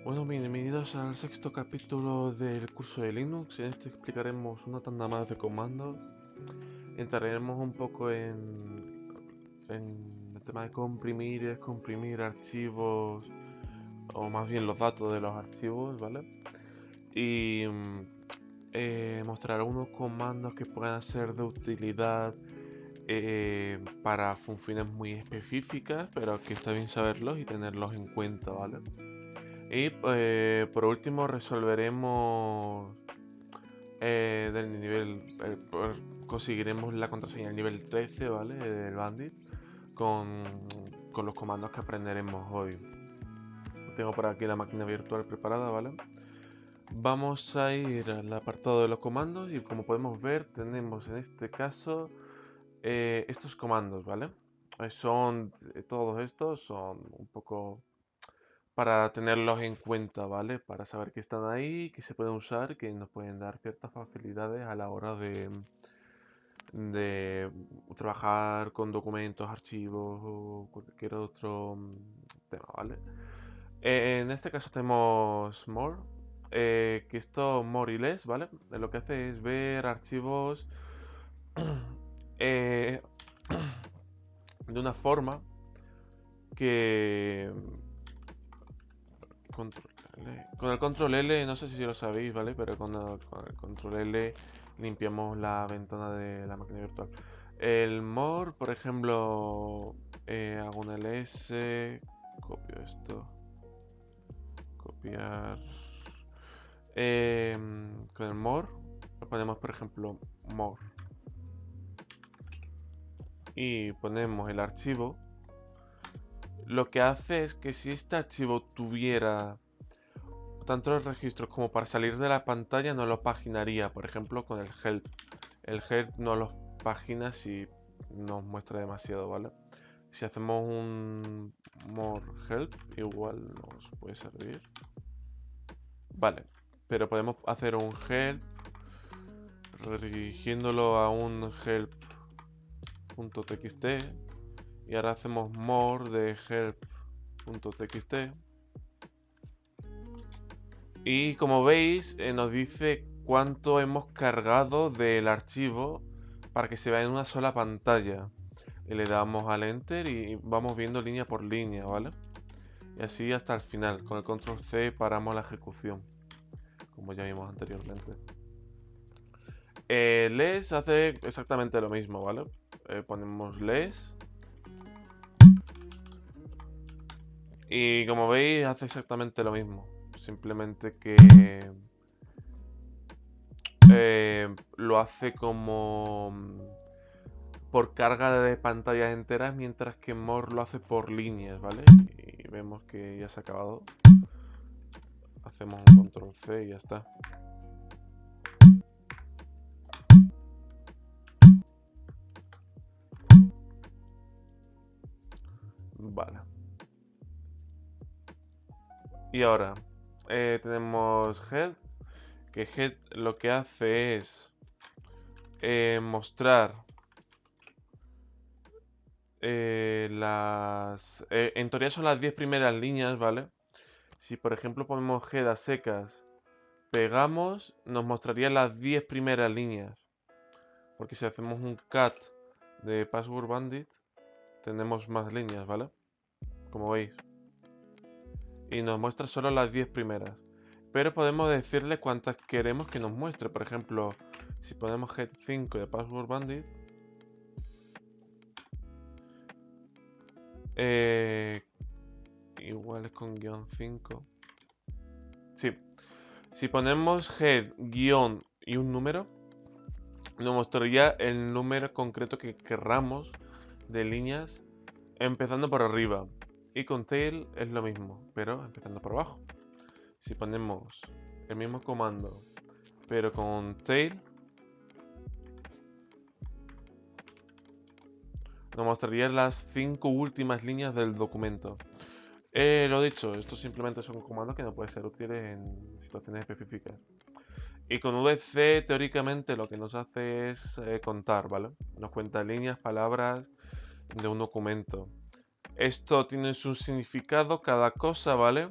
Bueno, bienvenidos al sexto capítulo del curso de Linux. En este explicaremos una tanda más de comandos. Entraremos un poco en el tema de comprimir y descomprimir archivos, o más bien los datos de los archivos, ¿vale? Y mostrar unos comandos que puedan ser de utilidad para funciones muy específicas, pero que está bien saberlos y tenerlos en cuenta, ¿vale? Y por último resolveremos del nivel, conseguiremos la contraseña del nivel 13, ¿vale? Del Bandit con, con los comandos que aprenderemos hoy. Tengo por aquí la máquina virtual preparada, ¿vale? Vamos a ir al apartado de los comandos y como podemos ver tenemos en este caso estos comandos, ¿vale? Todos estos son un poco para tenerlos en cuenta, ¿vale? Para saber que están ahí, que se pueden usar, que nos pueden dar ciertas facilidades a la hora de trabajar con documentos, archivos o cualquier otro tema, ¿vale? En este caso tenemos more, que esto more y less, ¿vale? Lo que hace es ver archivos eh, de una forma que Control L. Con el control L, no sé si lo sabéis, ¿vale? Pero con el control L limpiamos la ventana de la máquina virtual. El more, por ejemplo, hago un ls, copio esto, copiar. Con el more, lo ponemos, por ejemplo, more. Y ponemos el archivo. Lo que hace es que si este archivo tuviera tanto los registros como para salir de la pantalla no lo paginaría, por ejemplo con el help. El help no los pagina si nos muestra demasiado, ¿vale? Si hacemos un more help, igual nos puede servir. Vale, pero podemos hacer un help redirigiéndolo a un help.txt y ahora hacemos more de help.txt. Y como veis, nos dice cuánto hemos cargado del archivo para que se vea en una sola pantalla. Y le damos al enter y vamos viendo línea por línea, ¿vale? Y así hasta el final. Con el control C paramos la ejecución, como ya vimos anteriormente. Les hace exactamente lo mismo, ¿vale? Ponemos les. Y como veis, hace exactamente lo mismo. Simplemente que lo hace como por carga de pantallas enteras, mientras que more lo hace por líneas, ¿vale? Y vemos que ya se ha acabado. Hacemos un control C y ya está. Vale. Y ahora tenemos head, que head lo que hace es mostrar en teoría son las 10 primeras líneas, ¿vale? Si por ejemplo ponemos head a secas, pegamos, nos mostraría las 10 primeras líneas. Porque si hacemos un cat de Password Bandit, tenemos más líneas, ¿vale? Como veis. Y nos muestra solo las 10 primeras. Pero podemos decirle cuántas queremos que nos muestre. Por ejemplo, si ponemos head 5 de Password Bandit, igual es con guión 5. Sí. Si ponemos head, guión y un número, nos mostraría el número concreto que querramos de líneas empezando por arriba. Y con tail es lo mismo, pero empezando por abajo. Si ponemos el mismo comando, pero con tail, nos mostraría las 5 últimas líneas del documento. Lo dicho, estos simplemente son comandos que no pueden ser útiles en situaciones específicas. Y con VC, teóricamente, lo que nos hace es contar, ¿vale? Nos cuenta líneas, palabras de un documento. Esto tiene su significado, cada cosa, ¿vale?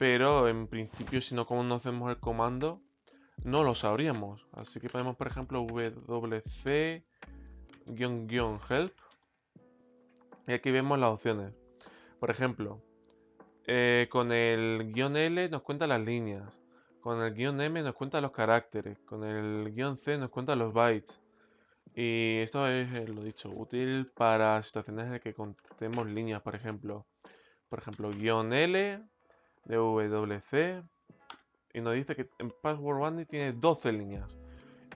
pero en principio si no conocemos el comando no lo sabríamos. Así que ponemos por ejemplo wc-help y aquí vemos las opciones. Por ejemplo, con el "-L" nos cuenta las líneas, con el "-M" nos cuenta los caracteres, con el "-C" nos cuenta los bytes. Y esto es, lo dicho, útil para situaciones en las que contemos líneas, por ejemplo, "-L" de wc, y nos dice que en Password Bandit tiene 12 líneas.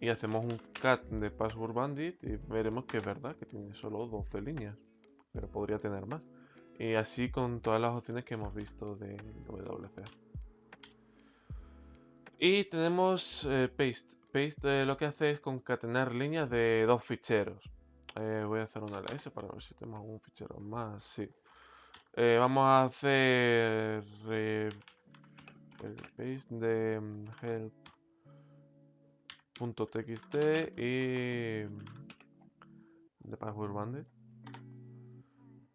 Y hacemos un cat de Password Bandit y veremos que es verdad que tiene solo 12 líneas, pero podría tener más. Y así con todas las opciones que hemos visto de WC. Y tenemos paste. Paste lo que hace es concatenar líneas de dos ficheros. Voy a hacer una ls para ver si tenemos algún fichero más. Sí. Vamos a hacer el paste de help.txt y de Password Bandit.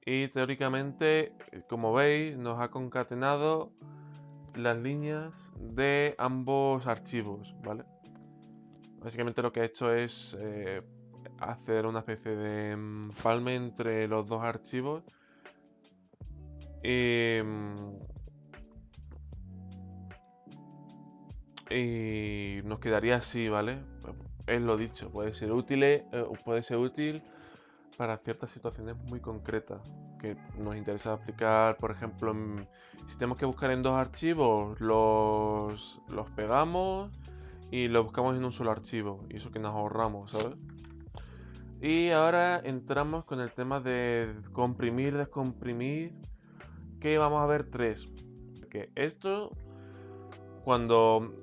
Y teóricamente, como veis, nos ha concatenado las líneas de ambos archivos, ¿vale? Básicamente lo que he hecho es hacer una especie de empalme entre los dos archivos y nos quedaría así, ¿vale? Es lo dicho, puede ser útil para ciertas situaciones muy concretas que nos interesa aplicar. Por ejemplo, si tenemos que buscar en dos archivos, los pegamos y los buscamos en un solo archivo, y eso que nos ahorramos, ¿sabes? Y ahora entramos con el tema de comprimir, descomprimir, que vamos a ver tres. Que esto, cuando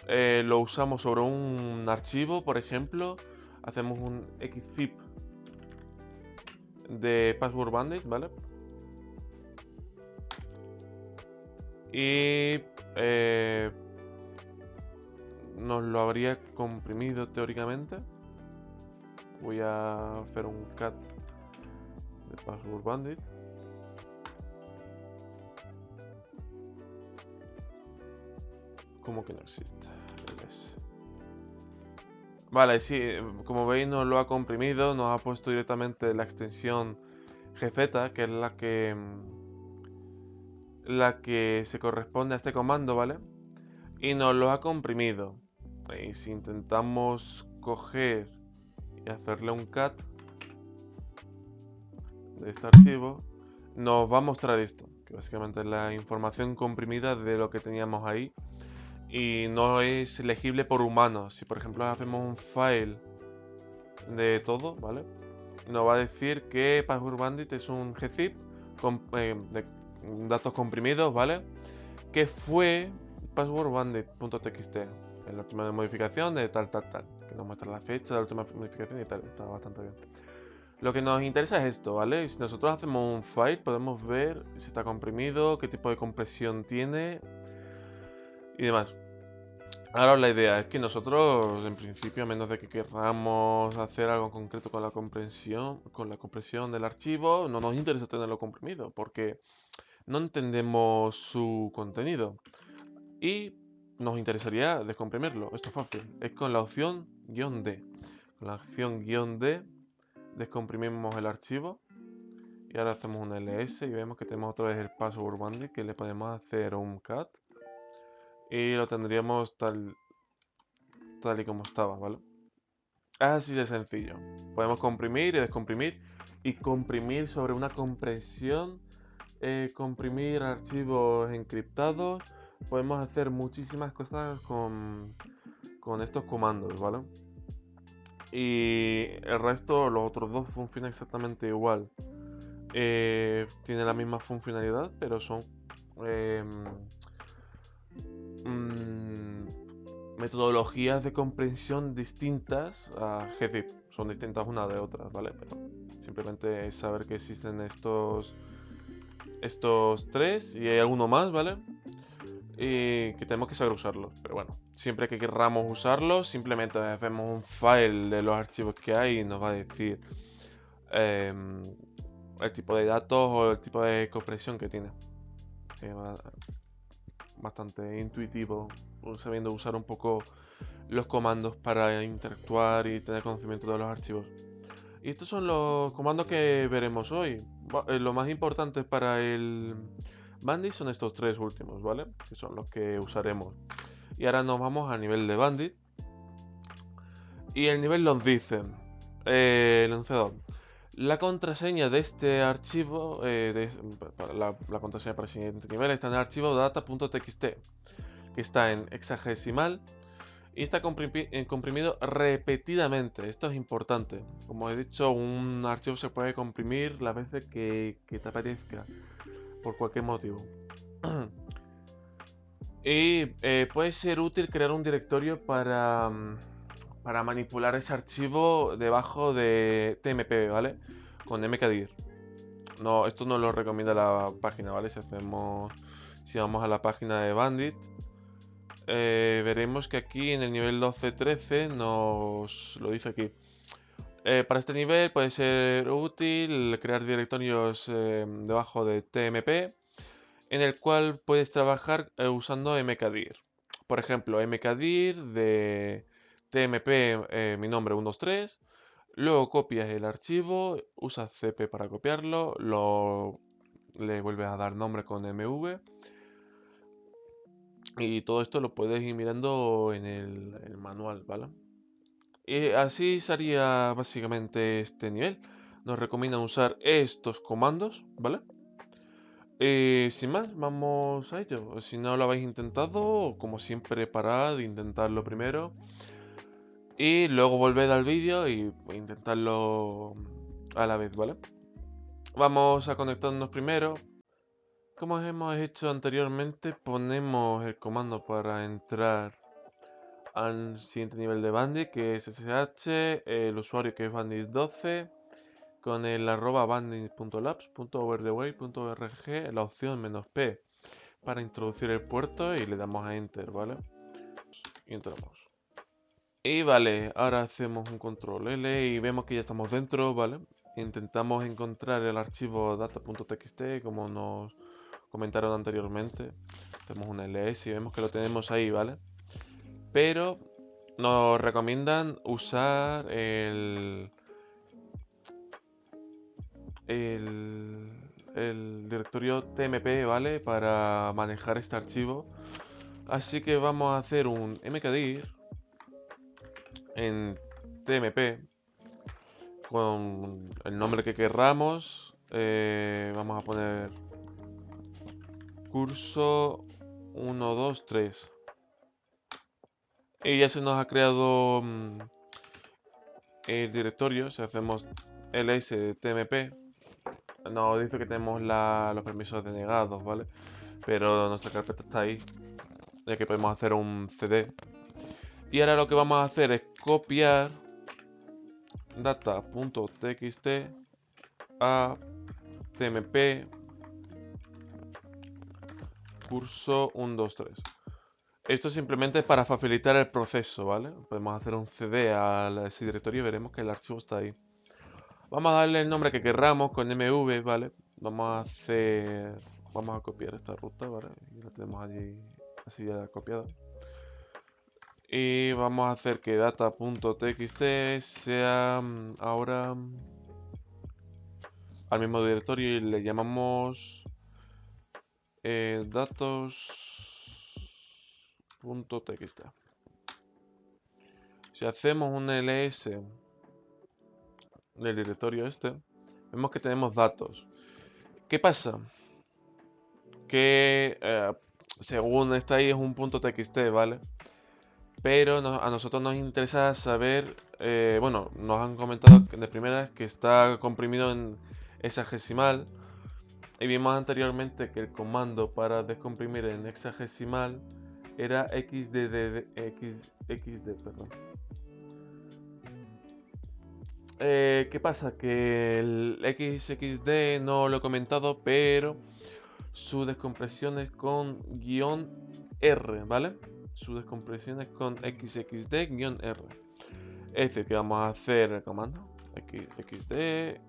lo usamos sobre un archivo, por ejemplo, hacemos un xzip de Password Bandit, ¿vale? Y nos lo habría comprimido teóricamente. Voy a hacer un cat de Password Bandit. ¿Cómo que no existe? Vale, sí, como veis nos lo ha comprimido, nos ha puesto directamente la extensión gz, que es la que se corresponde a este comando, ¿vale? Y nos lo ha comprimido. Y si intentamos coger y hacerle un cat de este archivo, nos va a mostrar esto, que básicamente es la información comprimida de lo que teníamos ahí. Y no es legible por humanos. Si por ejemplo hacemos un file de todo, ¿vale? Nos va a decir que Password Bandit es un gzip de datos comprimidos, ¿vale? Que fue passwordbandit.txt en la última modificación de tal, que nos muestra la fecha de la última modificación y tal, está bastante bien. Lo que nos interesa es esto, ¿vale? Si nosotros hacemos un file, podemos ver si está comprimido, qué tipo de compresión tiene y demás. Ahora la idea es que nosotros, en principio, a menos de que queramos hacer algo concreto con la compresión del archivo, no nos interesa tenerlo comprimido, porque no entendemos su contenido. Y nos interesaría descomprimirlo. Esto es fácil. Es con la opción "-d". Con la opción "-d" descomprimimos el archivo. Y ahora hacemos un ls y vemos que tenemos otra vez el Password Bandit, que le podemos hacer un cat. Y lo tendríamos tal y como estaba, ¿vale? Es así de sencillo. Podemos comprimir y descomprimir y comprimir sobre una compresión, comprimir archivos encriptados. Podemos hacer muchísimas cosas con estos comandos, ¿vale? Y el resto, los otros dos funcionan exactamente igual. Tienen la misma funcionalidad, pero son metodologías de comprensión distintas a gzip. Son distintas unas de otras, ¿vale? Pero simplemente es saber que existen estos tres y hay alguno más, ¿vale? Y que tenemos que saber usarlos. Pero bueno, siempre que querramos usarlos, simplemente hacemos un file de los archivos que hay y nos va a decir el tipo de datos o el tipo de compresión que tiene. bastante intuitivo, sabiendo usar un poco los comandos para interactuar y tener conocimiento de los archivos. Y estos son los comandos que veremos hoy. Lo más importante para el Bandit son estos tres últimos, ¿vale? Que son los que usaremos. Y ahora nos vamos al nivel de Bandit. Y el nivel nos dice, el enunciado, la contraseña de este archivo, la contraseña para el siguiente nivel está en el archivo data.txt, que está en hexadecimal y está comprimido repetidamente. Esto es importante. Como he dicho, un archivo se puede comprimir las veces que te apetezca, por cualquier motivo. Y puede ser útil crear un directorio para manipular ese archivo debajo de TMP, ¿vale? Con mkdir. No, esto no lo recomienda la página, ¿vale? Si vamos a la página de Bandit, veremos que aquí en el nivel 12-13 nos lo dice aquí. Para este nivel puede ser útil crear directorios debajo de TMP, en el cual puedes trabajar usando mkdir. Por ejemplo, mkdir de tmp, mi nombre 123. Luego copias el archivo, usas cp para copiarlo, le vuelves a dar nombre con mv. Y todo esto lo puedes ir mirando en el manual, ¿vale? Y así sería básicamente este nivel. Nos recomiendan usar estos comandos, ¿vale? Sin más, vamos a ello. Si no lo habéis intentado, como siempre, parad, intentarlo primero. Y luego volved al vídeo y intentarlo a la vez, ¿vale? Vamos a conectarnos primero. Como hemos hecho anteriormente, ponemos el comando para entrar al siguiente nivel de Bandit, que es SSH, el usuario que es Bandit12, con el bandit.labs.overtheway.org, la opción "-p" para introducir el puerto y le damos a Enter, ¿vale? Y entramos. Y vale, ahora hacemos un control L y vemos que ya estamos dentro, ¿vale? Intentamos encontrar el archivo data.txt como nos comentaron anteriormente. Hacemos un ls y vemos que lo tenemos ahí, ¿vale? Pero nos recomiendan usar el directorio tmp, ¿vale? Para manejar este archivo. Así que vamos a hacer un mkdir en tmp con el nombre que querramos. Vamos a poner curso 123. Y ya se nos ha creado el directorio. Si hacemos ls de tmp, nos dice que tenemos los permisos denegados, ¿vale? Pero nuestra carpeta está ahí, ya que podemos hacer un cd. Y ahora lo que vamos a hacer es copiar data.txt a tmp curso 123. Esto simplemente es para facilitar el proceso, ¿vale? Podemos hacer un cd a ese directorio y veremos que el archivo está ahí. Vamos a darle el nombre que querramos con mv, ¿vale? Vamos a copiar esta ruta, ¿vale? Y la tenemos allí así ya copiada. Y vamos a hacer que data.txt sea ahora al mismo directorio y le llamamos datos.txt. Si hacemos un ls del directorio este, vemos que tenemos datos. ¿Qué pasa? Que según está ahí es un .txt, ¿vale? Pero a nosotros nos interesa saber, bueno, nos han comentado de primeras que está comprimido en hexadecimal. Y vimos anteriormente que el comando para descomprimir en hexadecimal era xdd, perdón. ¿Qué pasa? Que el XXD no lo he comentado, pero su descompresión es con -R, ¿vale? Su descompresión es con XXD-R. Es decir, que vamos a hacer el comando XXD-R.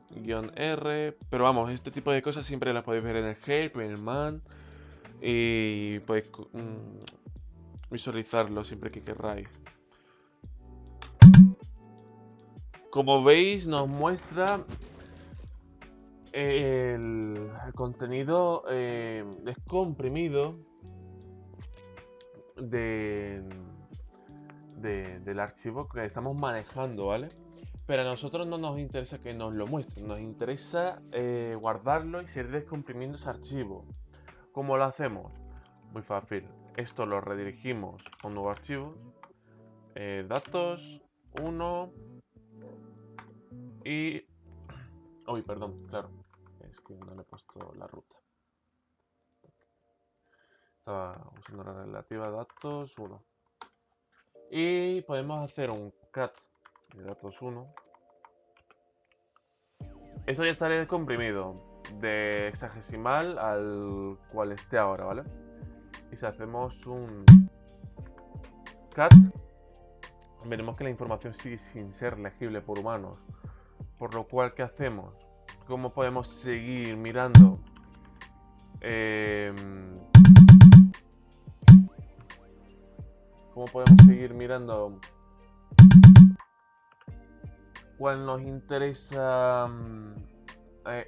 Pero vamos, este tipo de cosas siempre las podéis ver en el help, en el man. y podéis visualizarlo siempre que queráis. Como veis, nos muestra el contenido descomprimido del archivo que estamos manejando, ¿vale? Pero a nosotros no nos interesa que nos lo muestren, nos interesa guardarlo y seguir descomprimiendo ese archivo. ¿Cómo lo hacemos? Muy fácil. Esto lo redirigimos a un nuevo archivo. Datos 1 y... Uy, perdón, claro. Es que no le he puesto la ruta. Estaba usando la relativa datos 1. Y podemos hacer un cat de datos 1. Esto ya estaría comprimido de hexadecimal al cual esté ahora, ¿vale? Y si hacemos un cat, veremos que la información sigue sin ser legible por humanos. Por lo cual, ¿qué hacemos? ¿Cómo podemos seguir mirando? ¿Cómo podemos seguir mirando cuál nos interesa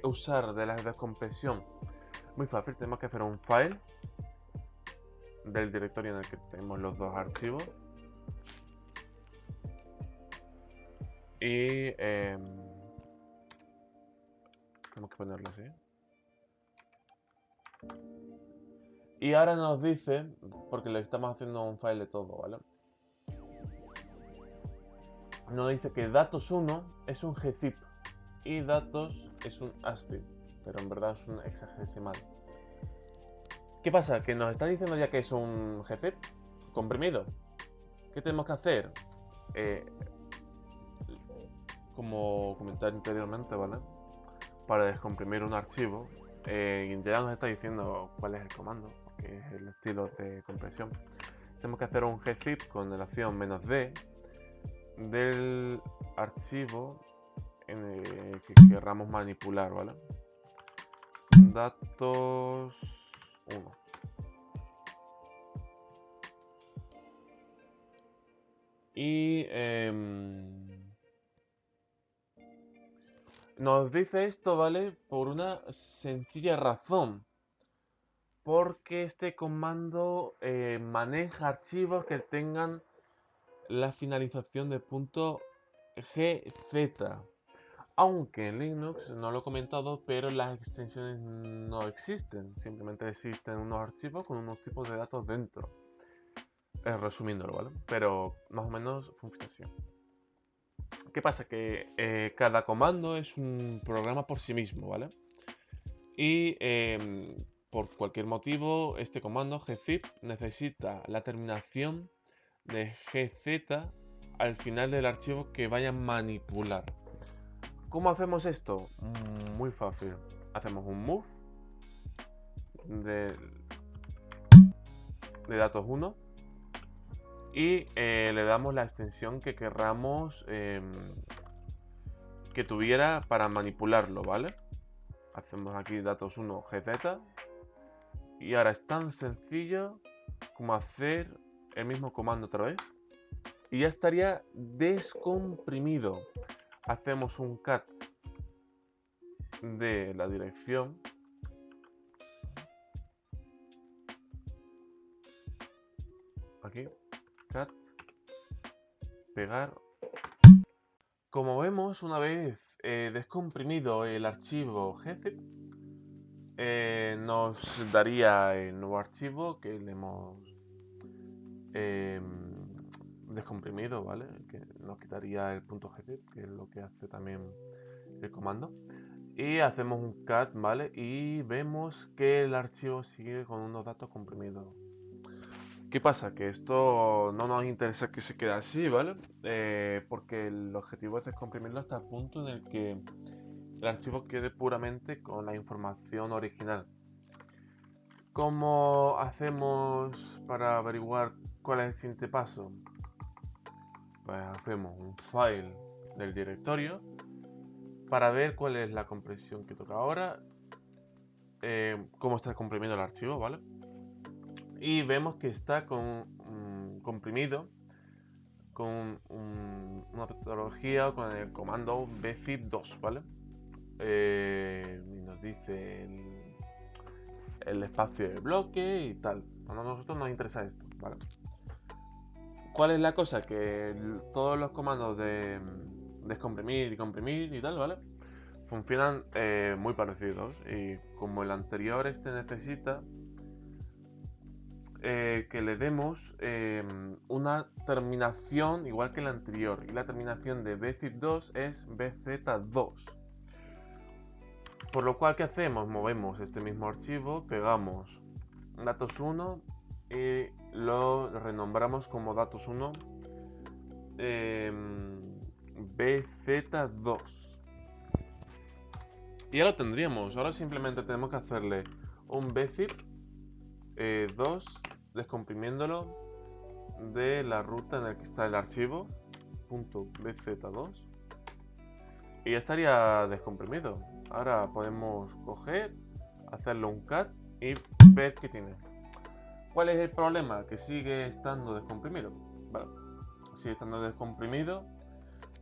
usar de la descompresión? Muy fácil, tenemos que hacer un file del directorio en el que tenemos los dos archivos y tenemos que ponerlo así. Y ahora nos dice, porque le estamos haciendo un file de todo, ¿vale? Nos dice que datos1 es un gzip y datos es un ASCII, pero en verdad es un hexadecimal. ¿Qué pasa? Que nos está diciendo ya que es un gzip comprimido. ¿Qué tenemos que hacer? Como comenté anteriormente, ¿vale? Para descomprimir un archivo, ya nos está diciendo cuál es el comando, que es el estilo de compresión. Tenemos que hacer un gzip con relación "-d" del archivo en el que querramos manipular, ¿vale? Datos 1. Y nos dice esto, ¿vale? Por una sencilla razón. Porque este comando maneja archivos que tengan la finalización de .gz. Aunque en Linux, no lo he comentado, pero las extensiones no existen. Simplemente existen unos archivos con unos tipos de datos dentro. Resumiéndolo, ¿vale? Pero más o menos funciona así. ¿Qué pasa? Que cada comando es un programa por sí mismo, ¿vale? Y por cualquier motivo, este comando gzip necesita la terminación de gz al final del archivo que vaya a manipular. ¿Cómo hacemos esto? Muy fácil. Hacemos un move de datos 1 y le damos la extensión que querramos que tuviera para manipularlo, ¿vale? Hacemos aquí datos 1 gz y ahora es tan sencillo como hacer el mismo comando otra vez y ya estaría descomprimido. Hacemos un cat de la dirección aquí, cat, pegar. Como vemos, una vez descomprimido el archivo gzip, nos daría el nuevo archivo que le hemos descomprimido, ¿vale? Que nos quitaría el .gzip, que es lo que hace también el comando. Y hacemos un cat, ¿vale? Y vemos que el archivo sigue con unos datos comprimidos. ¿Qué pasa? Que esto no nos interesa que se quede así, ¿vale? Porque el objetivo es descomprimirlo hasta el punto en el que el archivo quede puramente con la información original. ¿Cómo hacemos para averiguar cuál es el siguiente paso? Pues hacemos un file del directorio para ver cuál es la compresión que toca ahora, cómo está comprimiendo el archivo, ¿vale? y vemos que está comprimido con una metodología o con el comando bzip2, ¿vale? Y nos dice el espacio de bloque y tal. A nosotros nos interesa esto, ¿vale? ¿Cuál es la cosa? Que todos los comandos de descomprimir y comprimir y tal, ¿vale? Funcionan muy parecidos, y como el anterior necesita que le demos una terminación igual que el anterior, y la terminación de bzip2 es bz2. Por lo cual, ¿qué hacemos? Movemos este mismo archivo, pegamos datos1 y lo renombramos como datos1 bz2. Y ya lo tendríamos. Ahora simplemente tenemos que hacerle un bzip 2 descomprimiéndolo de la ruta en la que está el archivo .bz2, y ya estaría descomprimido. Ahora podemos coger, hacerle un cat y ver qué tiene. ¿Cuál es el problema? Que sigue estando descomprimido. Vale, sigue estando descomprimido,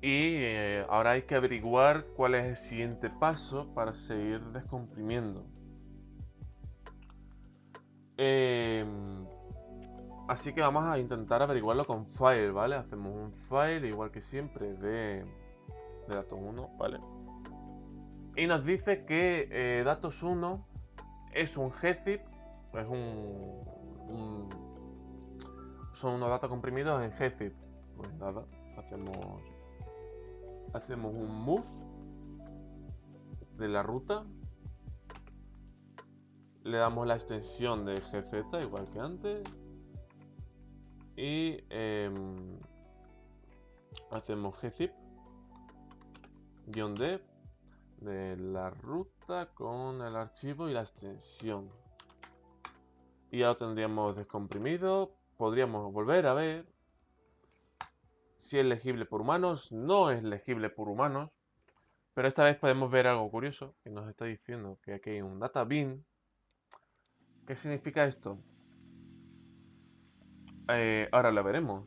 y ahora hay que averiguar cuál es el siguiente paso para seguir descomprimiendo. Así que vamos a intentar averiguarlo con file, ¿vale? Hacemos un file igual que siempre de datos1, ¿vale? Y nos dice que datos1 es un gzip, es son unos datos comprimidos en gzip. Pues nada, hacemos un move de la ruta, le damos la extensión de gz igual que antes, y hacemos gzip -d de la ruta con el archivo y la extensión, y ya lo tendríamos descomprimido. Podríamos volver a ver si es legible por humanos. No es legible por humanos, pero esta vez podemos ver algo curioso, que nos está diciendo que aquí hay un data bin. ¿Qué significa esto? Ahora lo veremos,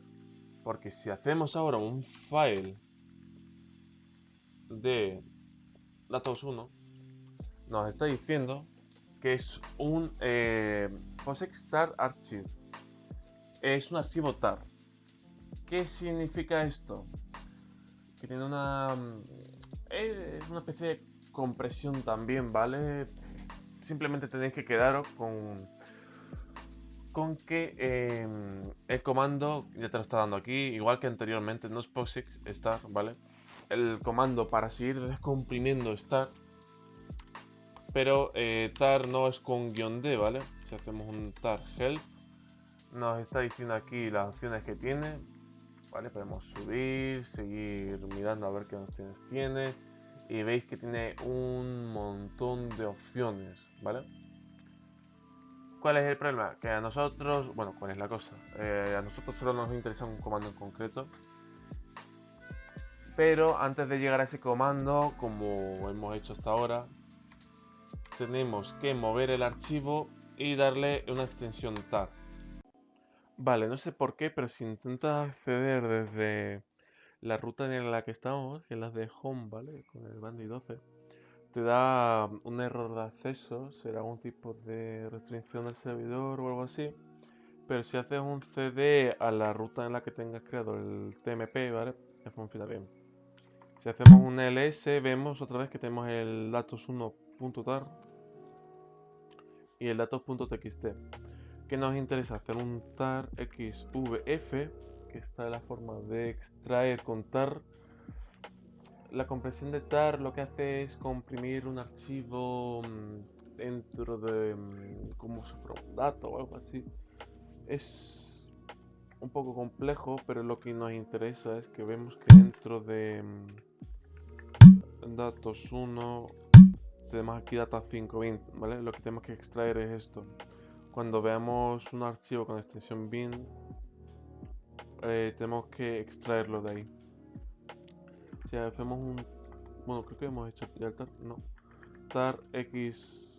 porque si hacemos ahora un file de datos1, nos está diciendo que es un POSIX-tar archive. Es un archivo tar. ¿Qué significa esto? Que tiene es una especie de compresión también, ¿vale? Simplemente tenéis que quedaros con que el comando ya te lo está dando aquí, igual que anteriormente, no es POSIX-star, ¿vale? El comando para seguir descomprimiendo star, pero tar no es con -d, ¿vale? Si hacemos un tar help, nos está diciendo aquí las opciones que tiene, ¿vale? Podemos subir, seguir mirando a ver qué opciones tiene, y veis que tiene un montón de opciones, ¿vale? ¿Cuál es el problema? Que a nosotros, bueno, ¿cuál es la cosa? A nosotros solo nos interesa un comando en concreto, pero antes de llegar a ese comando, como hemos hecho hasta ahora, tenemos que mover el archivo y darle una extensión tar. Vale, no sé por qué, pero si intentas acceder desde la ruta en la que estamos, que es la de home, ¿vale? Con el Bandit 12, te da un error de acceso, será un tipo de restricción del servidor o algo así. Pero si haces un cd a la ruta en la que tengas creado el TMP, ¿vale? Funciona bien. Si hacemos un ls, vemos otra vez que tenemos el datos1.tar y el datos.txt. ¿Qué nos interesa? Hacer un tar xvf, que está la forma de extraer con tar. La compresión de tar lo que hace es comprimir un archivo dentro de como si fuera un dato o algo así. Es un poco complejo, pero lo que nos interesa es que vemos que dentro de datos 1 tenemos aquí data 5 bin, ¿vale? Lo que tenemos que extraer es esto. Cuando veamos un archivo con extensión bin, tenemos que extraerlo de ahí. Si hacemos un... Bueno, creo que hemos hecho ya el tar, no. Tar xvf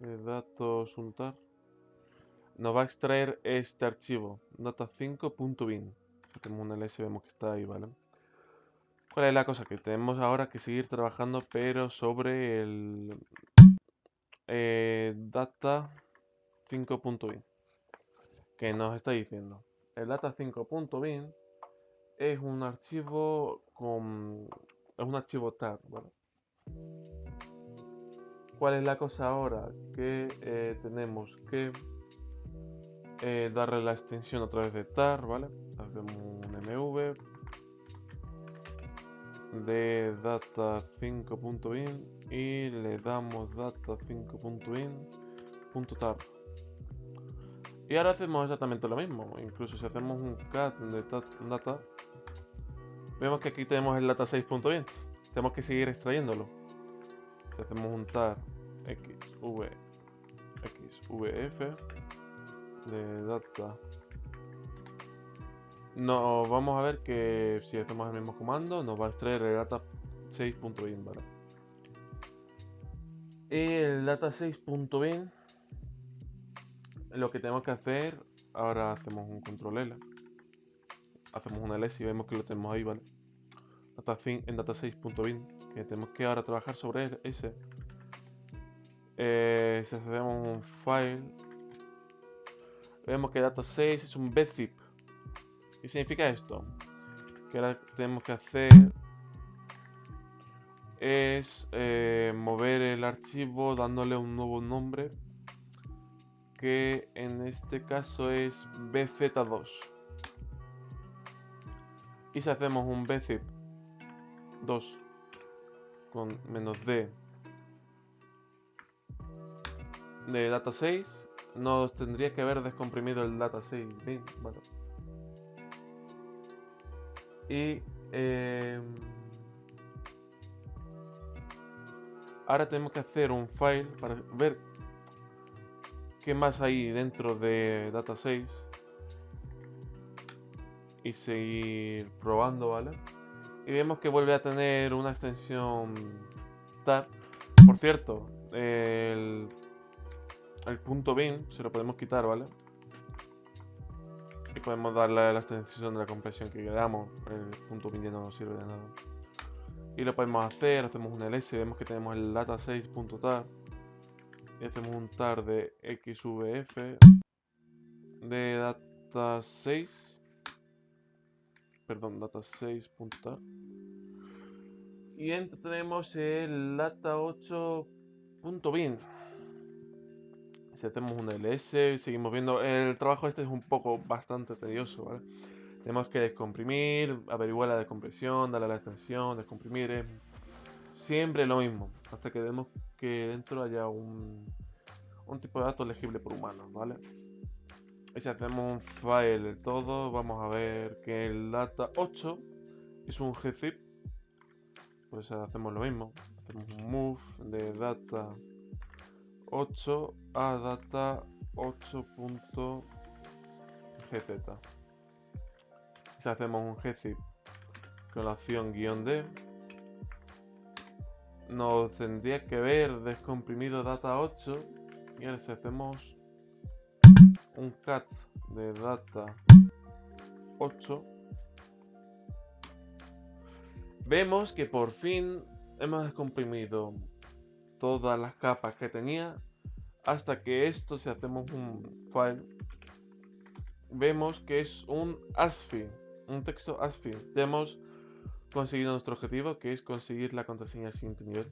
datos untar. Nos va a extraer este archivo, data5.bin. Si hacemos un ls vemos que está ahí, ¿vale? ¿Cuál es la cosa? Que tenemos ahora que seguir trabajando, pero sobre el data5.bin. Que nos está diciendo. El data5.bin es un archivo con... es un archivo tar, ¿vale? ¿Cuál es la cosa ahora? Que tenemos que darle la extensión a través de tar, ¿vale? Hacemos un mv de data5.in y le damos data5.in.tar. Y ahora hacemos exactamente lo mismo. Incluso si hacemos un cat de data, vemos que aquí tenemos el data6.bin. Tenemos que seguir extrayéndolo. Si hacemos un tar xvf de data, no, vamos a ver que si hacemos el mismo comando nos va a extraer el data6.bin, ¿vale? Y el data6.bin, lo que tenemos que hacer, ahora hacemos un control L, hacemos un ls y vemos que lo tenemos ahí, ¿vale? En data6.bin, que tenemos que ahora trabajar sobre ese. Si hacemos un file, vemos que data6 es un bzip. ¿Qué significa esto? Que ahora tenemos que hacer es mover el archivo dándole un nuevo nombre, que en este caso es bz2. Y si hacemos un bzip 2 con -d de data6, nos tendría que haber descomprimido el data6 bin, ¿vale? Y ahora tenemos que hacer un file para ver qué más hay dentro de data6 y seguir probando, ¿vale? Y vemos que vuelve a tener una extensión tar. Por cierto, el punto bin se lo podemos quitar, ¿vale? Y podemos darle la extensión de la compresión que queramos. El punto bin ya no nos sirve de nada. Y lo podemos hacer, hacemos un ls, vemos que tenemos el data6.tar y hacemos un tar de xvf de data6, perdón, data6.tar, y tenemos el data8.bin. Si hacemos un ls, seguimos viendo, el trabajo este es un poco bastante tedioso, ¿vale? Tenemos que descomprimir, averiguar la descompresión, darle la extensión, descomprimir, siempre lo mismo, hasta que vemos que dentro haya un tipo de datos legible por humanos, ¿vale? Y si hacemos un file de todo, vamos a ver que el data8 es un gzip. Pues hacemos lo mismo, hacemos un move de data8 a data8.gz. Si hacemos un gzip con la opción "-d", nos tendría que haber descomprimido data8. Y ahora si hacemos un cat de data8, vemos que por fin hemos descomprimido todas las capas que tenía, hasta que esto, si hacemos un file, vemos que es un ASCII, un texto ASCII. Ya hemos conseguido nuestro objetivo, que es conseguir la contraseña al siguiente nivel.